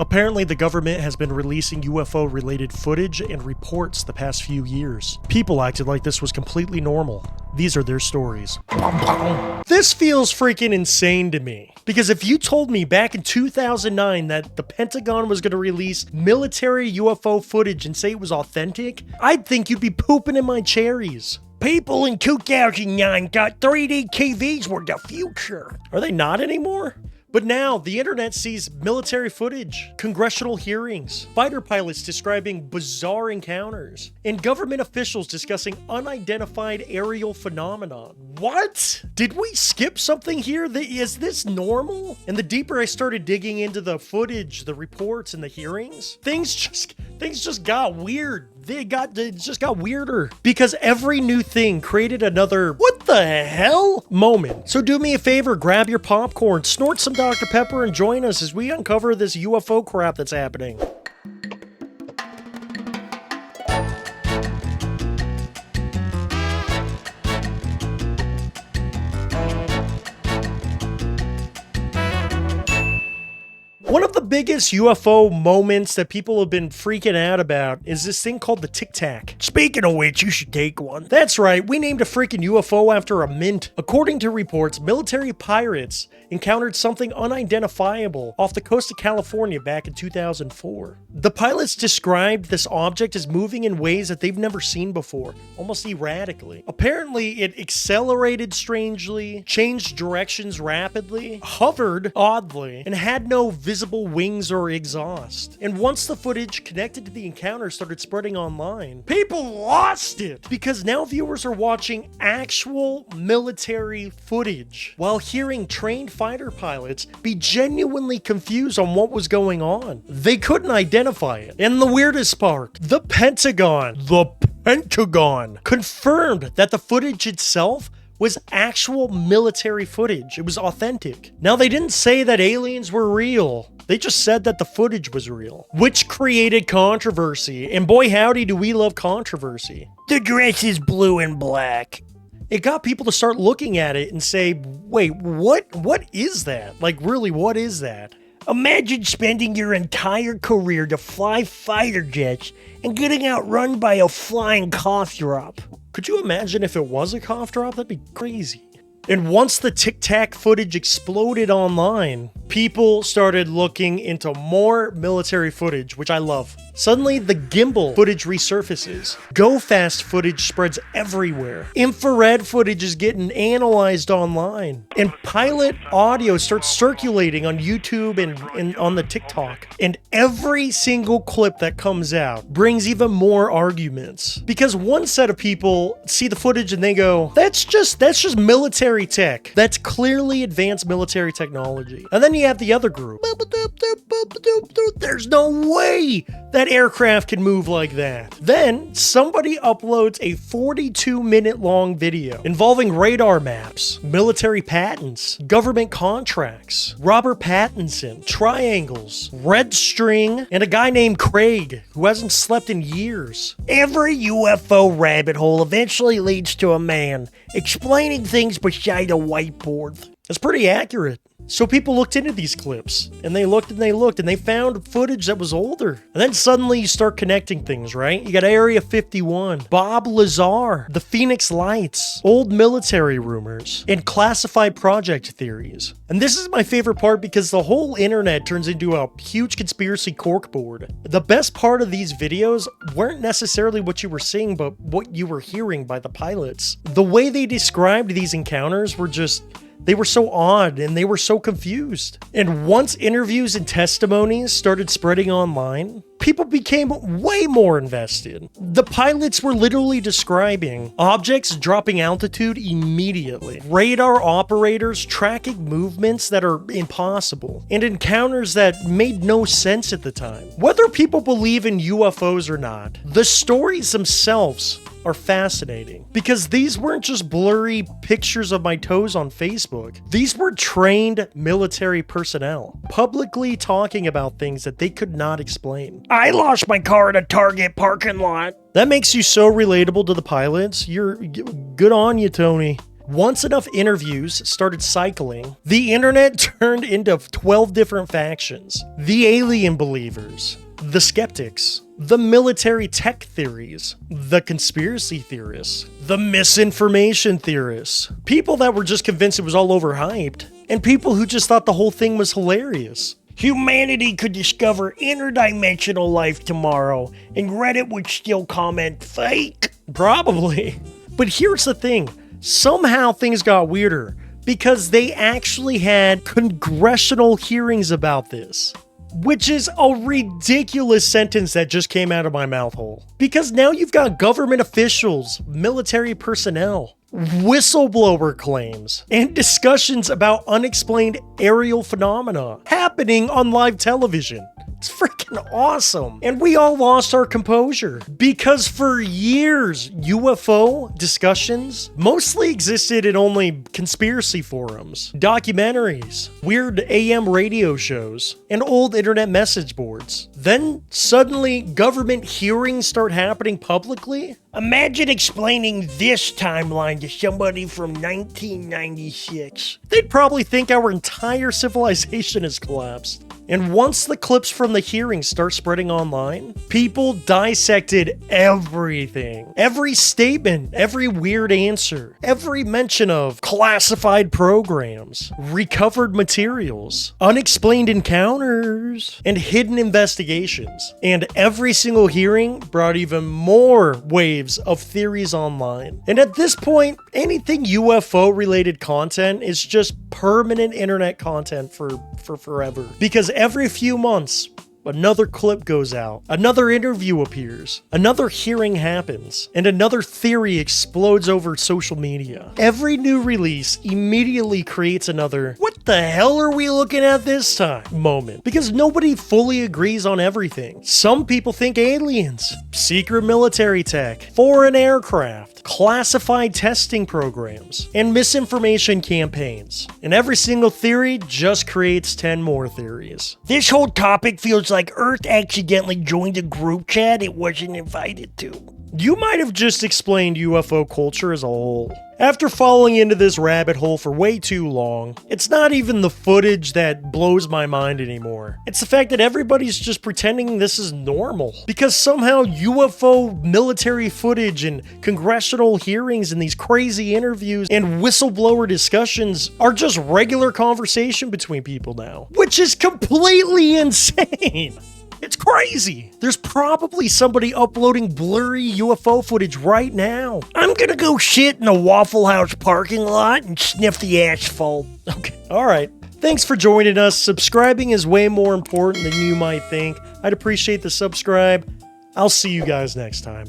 Apparently, the government has been releasing UFO-related footage and reports the past few years. People acted like this was completely normal. These are their stories. This feels freaking insane to me. Because if you told me back in 2009 that the Pentagon was going to release military UFO footage and say it was authentic, I'd think you'd be pooping in my cherries. People in 2009 thought 3D TVs were the future. Are they not anymore? But now, the internet sees military footage, congressional hearings, fighter pilots describing bizarre encounters, and government officials discussing unidentified aerial phenomenon. What? Did we skip something here? Is this normal? And the deeper I started digging into the footage, the reports, and the hearings, things just got weird. It just got weirder. Because every new thing created another, what the hell moment. So do me a favor, grab your popcorn, snort some Dr. Pepper, and join us as we uncover this UFO crap that's happening. One of the biggest UFO moments that people have been freaking out about is this thing called the Tic Tac. Speaking of which, you should take one. That's right, we named a freaking UFO after a mint. According to reports, military pirates encountered something unidentifiable off the coast of California back in 2004. The pilots described this object as moving in ways that they've never seen before, almost erratically. Apparently, it accelerated strangely, changed directions rapidly, hovered oddly, and had no visible wings or exhaust. And once the footage connected to the encounter started spreading online, people lost it! Because now viewers are watching actual military footage while hearing trained fighter pilots be genuinely confused on what was going on. They couldn't identify it. And the weirdest part, the Pentagon confirmed that the footage itself was actual military footage. It was authentic. Now, they didn't say that aliens were real. They just said that the footage was real, which created controversy. And boy, howdy, do we love controversy. The dress is blue and black. It got people to start looking at it and say, wait, what is that? Like, really, what is that? Imagine spending your entire career to fly fighter jets and getting outrun by a flying cough drop. Could you imagine if it was a cough drop? That'd be crazy. And once the Tic Tac footage exploded online, people started looking into more military footage, which I love. Suddenly, the gimbal footage resurfaces. Go fast footage spreads everywhere. Infrared footage is getting analyzed online. And pilot audio starts circulating on YouTube and on the TikTok. And every single clip that comes out brings even more arguments. Because one set of people see the footage and they go, that's just military tech. That's clearly advanced military technology. And then you have the other group. There's no way that aircraft can move like that. Then somebody uploads a 42-minute long video involving radar maps, military patents, government contracts, Robert Pattinson, triangles, red string, and a guy named Craig who hasn't slept in years. Every UFO rabbit hole eventually leads to a man explaining things beside a whiteboard. It's pretty accurate. So people looked into these clips, and they looked, and they found footage that was older. And then suddenly you start connecting things, right? You got Area 51, Bob Lazar, the Phoenix Lights, old military rumors, and classified project theories. And this is my favorite part because the whole internet turns into a huge conspiracy corkboard. The best part of these videos weren't necessarily what you were seeing, but what you were hearing by the pilots. The way they described these encounters were just... they were so odd and they were so confused. And once interviews and testimonies started spreading online, people became way more invested. The pilots were literally describing objects dropping altitude immediately, radar operators tracking movements that are impossible, and encounters that made no sense at the time. Whether people believe in UFOs or not, the stories themselves are fascinating because these weren't just blurry pictures of my toes on Facebook. These were trained military personnel publicly talking about things that they could not explain. I lost my car in a Target parking lot. That makes you so relatable to the pilots. You're good on you, Tony. Once enough interviews started cycling, the internet turned into 12 different factions. The alien believers, the skeptics, the military tech theories, the conspiracy theorists, the misinformation theorists, people that were just convinced it was all overhyped, and people who just thought the whole thing was hilarious. Humanity could discover interdimensional life tomorrow, and Reddit would still comment fake. Probably. But here's the thing. Somehow things got weirder, because they actually had congressional hearings about this. Which is a ridiculous sentence that just came out of my mouth hole. Because now you've got government officials, military personnel, whistleblower claims, and discussions about unexplained aerial phenomena happening on live television. It's freaking awesome. And we all lost our composure because for years, UFO discussions mostly existed in only conspiracy forums, documentaries, weird AM radio shows, and old internet message boards. Then suddenly government hearings start happening publicly. Imagine explaining this timeline to somebody from 1996. They'd probably think our entire civilization has collapsed. And once the clips from the hearings start spreading online, people dissected everything. Every statement, every weird answer, every mention of classified programs, recovered materials, unexplained encounters, and hidden investigations. And every single hearing brought even more waves of theories online. And at this point, anything UFO related content is just permanent internet content for forever. Because every few months, another clip goes out, another interview appears, another hearing happens, and another theory explodes over social media. Every new release immediately creates another, what the hell are we looking at this time moment? Because nobody fully agrees on everything. Some people think aliens, secret military tech, foreign aircraft, classified testing programs, and misinformation campaigns. And every single theory just creates 10 more theories. This whole topic feels like Earth accidentally joined a group chat it wasn't invited to. You might have just explained UFO culture as a whole. After falling into this rabbit hole for way too long, it's not even the footage that blows my mind anymore. It's the fact that everybody's just pretending this is normal. Because somehow UFO military footage and congressional hearings and these crazy interviews and whistleblower discussions are just regular conversation between people now. Which is completely insane. It's crazy. There's probably somebody uploading blurry UFO footage right now. I'm gonna go shit in a Waffle House parking lot and sniff the asphalt. Okay, alright. Thanks for joining us. Subscribing is way more important than you might think. I'd appreciate the subscribe. I'll see you guys next time.